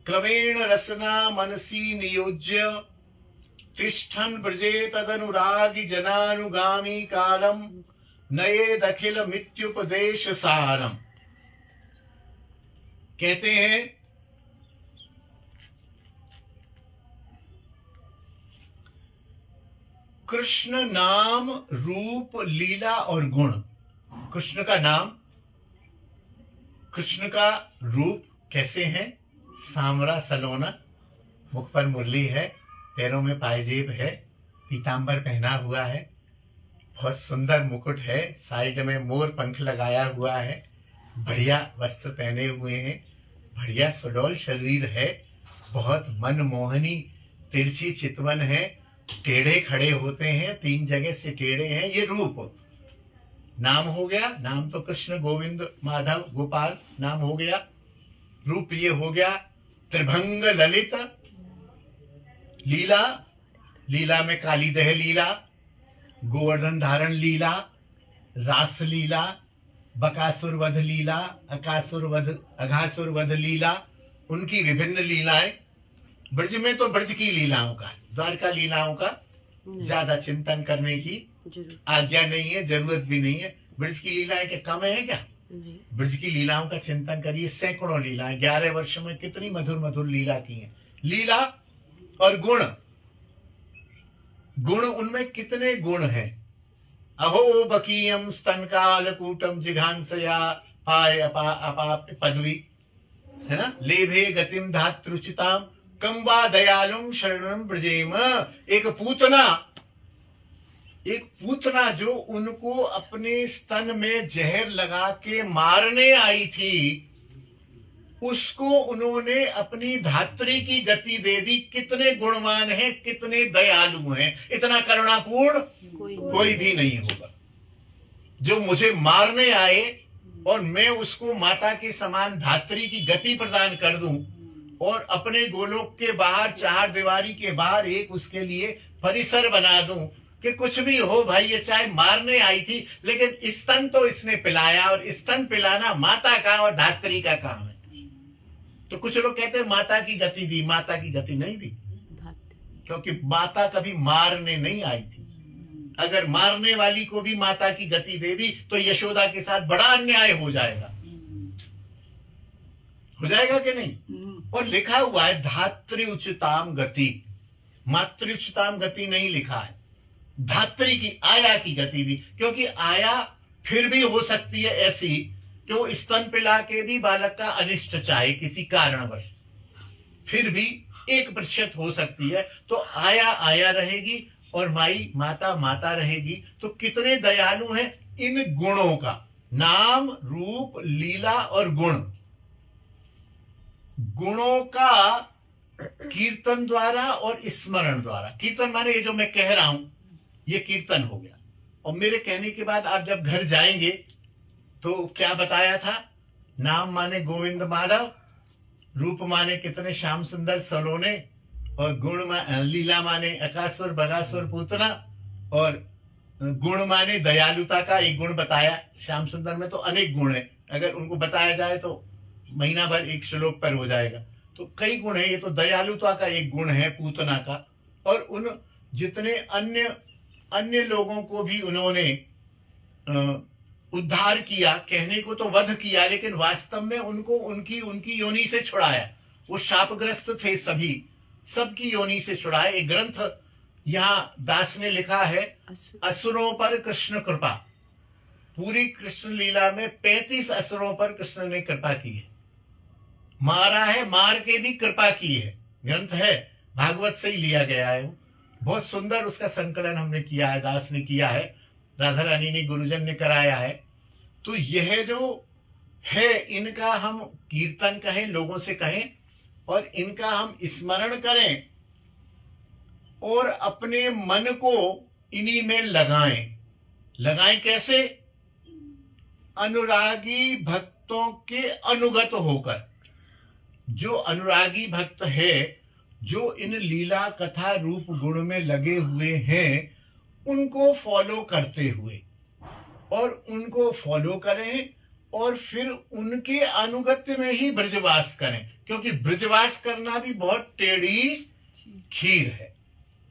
क्रमेण रसना मनसी नियोज्य तिष्ठन् ब्रजे तदनुरागी जनानुगामी कालम नयेदखिल मित्युपदेश सारम। कहते हैं कृष्ण नाम रूप लीला और गुण। कृष्ण का नाम, कृष्ण का रूप कैसे है? सांवरा सलोना, मुख पर मुरली है, पैरों में पायजेब है, पीतांबर पहना हुआ है, बहुत सुंदर मुकुट है, साइड में मोर पंख लगाया हुआ है, बढ़िया वस्त्र पहने हुए हैं, बढ़िया सुडौल शरीर है, बहुत मनमोहनी तिरछी चितवन है, टेढ़े खड़े होते हैं, 3 जगह से टेढ़े हैं। ये रूप नाम हो गया। नाम तो कृष्ण, गोविंद, माधव, गोपाल नाम हो गया। रूप ये हो गया। त्रिभंग ललित लीला, लीला में कालीदह लीला, गोवर्धन धारण लीला, रास लीला, बकासुर वध लीला, अघासुर वध लीला, उनकी विभिन्न लीलाएं। ब्रज में तो ब्रज की लीलाओं का, द्वारका लीलाओं का ज्यादा चिंतन करने की आज्ञा नहीं है, जरूरत भी नहीं है। ब्रज की लीलाएं क्या कम है क्या? ब्रज की लीलाओं का चिंतन करिए। सैकड़ों लीलाएं, 11 वर्ष में कितनी मधुर मधुर लीला की है। लीला और गुण, गुण उनमें कितने गुण हैं। अहो बकीयम स्तनकालकूटम जिघांसया पाय अपा पदवी, है ना। लेभे गतिम धातृचिताम कम वा दयालुम शरणम ब्रजेम। एक पूतना जो उनको अपने स्तन में जहर लगा के मारने आई थी, उसको उन्होंने अपनी धात्री की गति दे दी। कितने गुणवान हैं, कितने दयालु हैं। इतना करुणापूर्ण कोई भी नहीं होगा। जो मुझे मारने आए और मैं उसको माता के समान धात्री की गति प्रदान कर दूं और अपने गोलोक के बाहर, 4 दीवारी के बाहर एक उसके लिए परिसर बना दूं कि कुछ भी हो भाई, ये चाहे मारने आई थी लेकिन स्तन तो इसने पिलाया, और स्तन पिलाना माता का और धात्री का काम है। तो कुछ लोग कहते हैं माता की गति दी, माता की गति नहीं दी, क्योंकि माता कभी मारने नहीं आई थी। अगर मारने वाली को भी माता की गति दे दी तो यशोदा के साथ बड़ा अन्याय हो जाएगा। हो जाएगा कि नहीं? और लिखा हुआ है धात्री उच्चताम गति, मातृ उच्चताम गति नहीं लिखा है। धात्री की, आया की गति दी, क्योंकि आया फिर भी हो सकती है ऐसी कि वो स्तन पिला के भी बालक का अनिष्ट चाहे किसी कारणवश, फिर भी 1% हो सकती है। तो आया आया रहेगी और माई माता माता रहेगी। तो कितने दयालु हैं इन गुणों का। नाम, रूप, लीला और गुण, गुणों का कीर्तन द्वारा और स्मरण द्वारा। कीर्तन माने ये जो मैं कह रहा हूं ये कीर्तन हो गया। और मेरे कहने के बाद आप जब घर जाएंगे तो क्या बताया था? नाम माने गोविंद माधव, रूप माने कितने श्याम सुंदर सलोने, और गुण लीला माने अकासुर बगासुर पूतना, और गुण माने दयालुता का एक गुण बताया। श्याम सुंदर में तो अनेक गुण है, अगर उनको बताया जाए तो महीना भर एक श्लोक पर हो जाएगा। तो कई गुण है। ये तो दयालुता का एक गुण है पूतना का। और उन जितने अन्य लोगों को भी उन्होंने उद्धार किया, कहने को तो वध किया, लेकिन वास्तव में उनको उनकी योनि से छुड़ाया। वो शापग्रस्त थे, सबकी योनि से छुड़ाया। एक ग्रंथ यहाँ दास ने लिखा है, असुरों पर कृष्ण कृपा। पूरी कृष्ण लीला में 35 असुरों पर कृष्ण ने कृपा की है। मारा है, मार के भी कृपा की है। ग्रंथ है, भागवत से ही लिया गया है। वो बहुत सुंदर, उसका संकलन हमने किया है, दास ने किया है, राधा रानी ने, गुरुजन ने कराया है। तो यह जो है, इनका हम कीर्तन कहें, लोगों से कहें, और इनका हम स्मरण करें और अपने मन को इन्हीं में लगाएं कैसे? अनुरागी भक्तों के अनुगत होकर। जो अनुरागी भक्त है, जो इन लीला कथा रूप गुण में लगे हुए हैं, उनको फॉलो करते हुए, और उनको फॉलो करें और फिर उनके अनुगत्य में ही ब्रजवास करें, क्योंकि ब्रजवास करना भी बहुत टेढ़ी खीर है।